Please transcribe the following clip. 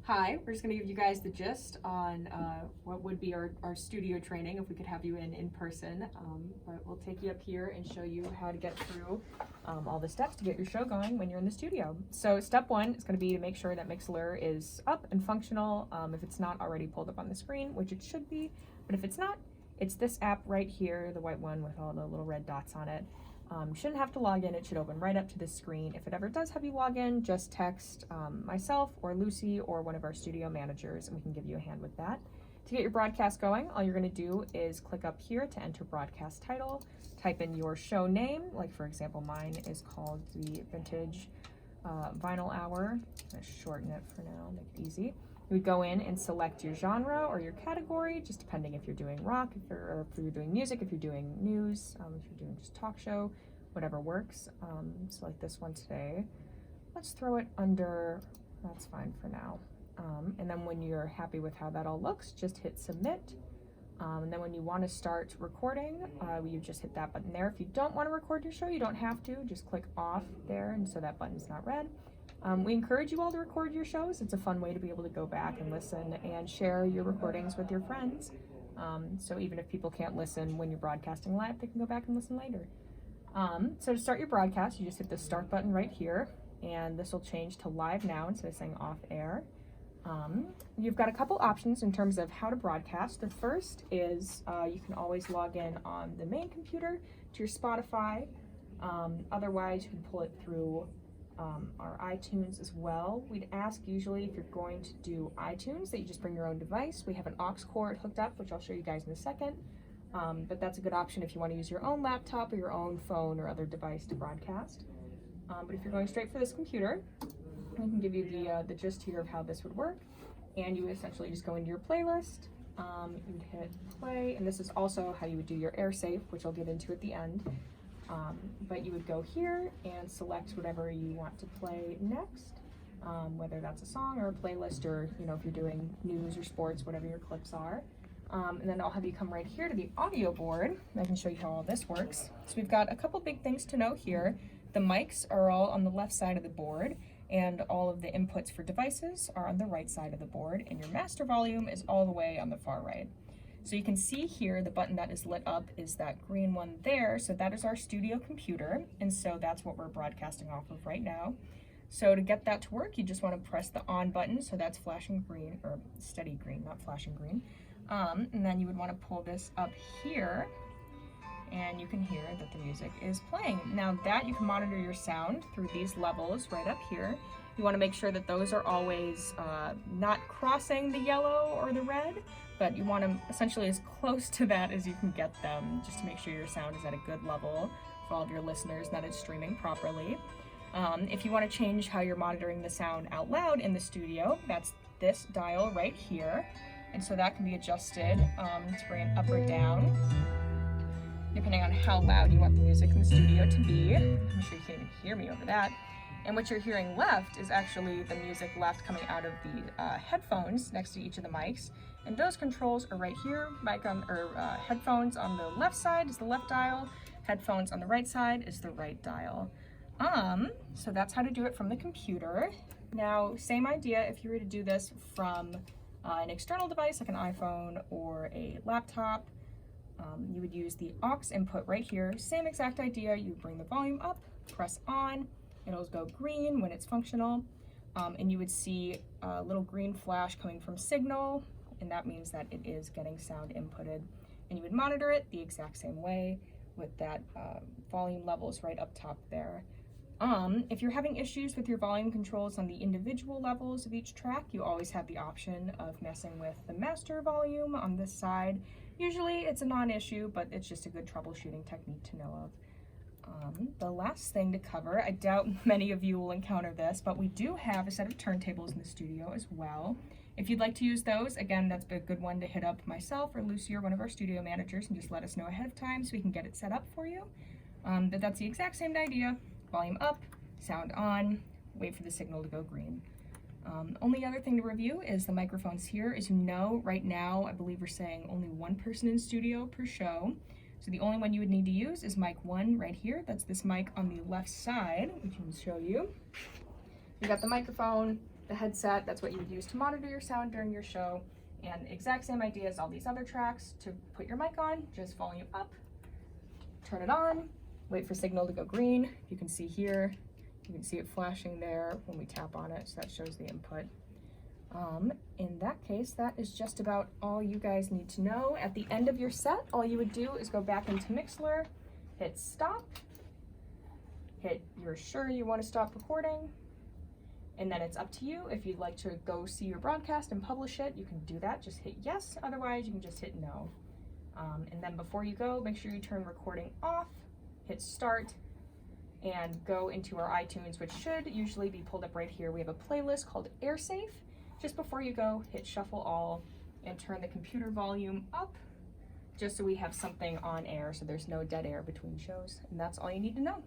Hi, we're just going to give you guys the gist on what would be our studio training if we could have you in person. But we'll take you up here and show you how to get through all the steps to get your show going when you're in the studio. So step one is going to be to make sure that Mixlr is up and functional if it's not already pulled up on the screen, which it should be. But if it's not, it's this app right here, the white one with all the little red dots on it. You shouldn't have to log in, it should open right up to this screen. If it ever does have you log in, just text myself or Lucy or one of our studio managers and we can give you a hand with that. To get your broadcast going, all you're going to do is click up here to enter broadcast title, type in your show name, like for example mine is called the Vintage Vinyl Hour. I'm going to shorten it for now, make it easy. You would go in and select your genre or your category, just depending if you're doing rock, or if you're doing music, if you're doing news, if you're doing just talk show, whatever works. So like this one today, let's throw it under, that's fine for now. And then when you're happy with how that all looks, just hit submit. And then when you want to start recording, you just hit that button there. If you don't want to record your show, you don't have to, just click off there, and so that button's not red. We encourage you all to record your shows. It's a fun way to be able to go back and listen and share your recordings with your friends. So even if people can't listen when you're broadcasting live, they can go back and listen later. So to start your broadcast, you just hit the start button right here, and this will change to live now instead of saying off air. You've got a couple options in terms of how to broadcast. The first is you can always log in on the main computer to your Spotify. Otherwise, you can pull it through our iTunes as well. We'd ask usually if you're going to do iTunes that you just bring your own device. We have an aux cord hooked up, which I'll show you guys in a second. But that's a good option if you want to use your own laptop or your own phone or other device to broadcast. But if you're going straight for this computer, I can give you the gist here of how this would work. And you would essentially just go into your playlist, you would hit play, and this is also how you would do your AirSafe, which I'll get into at the end. But you would go here and select whatever you want to play next, whether that's a song or a playlist, or if you're doing news or sports, whatever your clips are. And then I'll have you come right here to the audio board. I can show you how all this works. So we've got a couple big things to note here. The mics are all on the left side of the board, and all of the inputs for devices are on the right side of the board, and your master volume is all the way on the far right. So you can see here the button that is lit up is that green one there. So that is our studio computer. And so that's what we're broadcasting off of right now. So to get that to work, you just want to press the on button. So that's flashing green, or steady green, not flashing green. And then you would want to pull this up here, and you can hear that the music is playing. Now that you can monitor your sound through these levels right up here. You want to make sure that those are always not crossing the yellow or the red, but you want them essentially as close to that as you can get them, just to make sure your sound is at a good level for all of your listeners, that it's streaming properly. If you want to change how you're monitoring the sound out loud in the studio, that's this dial right here. And so that can be adjusted to bring it up or down, depending on how loud you want the music in the studio to be. I'm sure you can't even hear me over that. And what you're hearing left is actually the music left coming out of the headphones next to each of the mics. And those controls are right here. Headphones on the left side is the left dial. Headphones on the right side is the right dial. So that's how to do it from the computer. Now, same idea if you were to do this from an external device like an iPhone or a laptop. You would use the aux input right here. Same exact idea. You bring the volume up, press on. It'll go green when it's functional, and you would see a little green flash coming from signal, and that means that it is getting sound inputted. And you would monitor it the exact same way with that volume levels right up top there. If you're having issues with your volume controls on the individual levels of each track, you always have the option of messing with the master volume on this side. Usually it's a non-issue, but it's just a good troubleshooting technique to know of. The last thing to cover, I doubt many of you will encounter this, but we do have a set of turntables in the studio as well. If you'd like to use those, again, that's a good one to hit up myself or Lucy or one of our studio managers and just let us know ahead of time so we can get it set up for you. But that's the exact same idea. Volume up, sound on, wait for the signal to go green. Only other thing to review is the microphones here. As you know, right now, I believe we're saying only one person in studio per show. So the only one you would need to use is mic 1 right here. That's this mic on the left side, which I can show you. You got the microphone, the headset, that's what you would use to monitor your sound during your show. And exact same idea as all these other tracks. To put your mic on, just volume up, turn it on, wait for signal to go green. You can see here, you can see it flashing there when we tap on it, so that shows the input. In that case, that is just about all you guys need to know. At the end of your set, all you would do is go back into Mixlr, hit stop, hit you're sure you want to stop recording, and then it's up to you. If you'd like to go see your broadcast and publish it, you can do that. Just hit yes. Otherwise, you can just hit no. And then before you go, make sure you turn recording off, hit start, and go into our iTunes, which should usually be pulled up right here. We have a playlist called AirSafe. Just before you go, hit shuffle all and turn the computer volume up, just so we have something on air, so there's no dead air between shows. And that's all you need to know.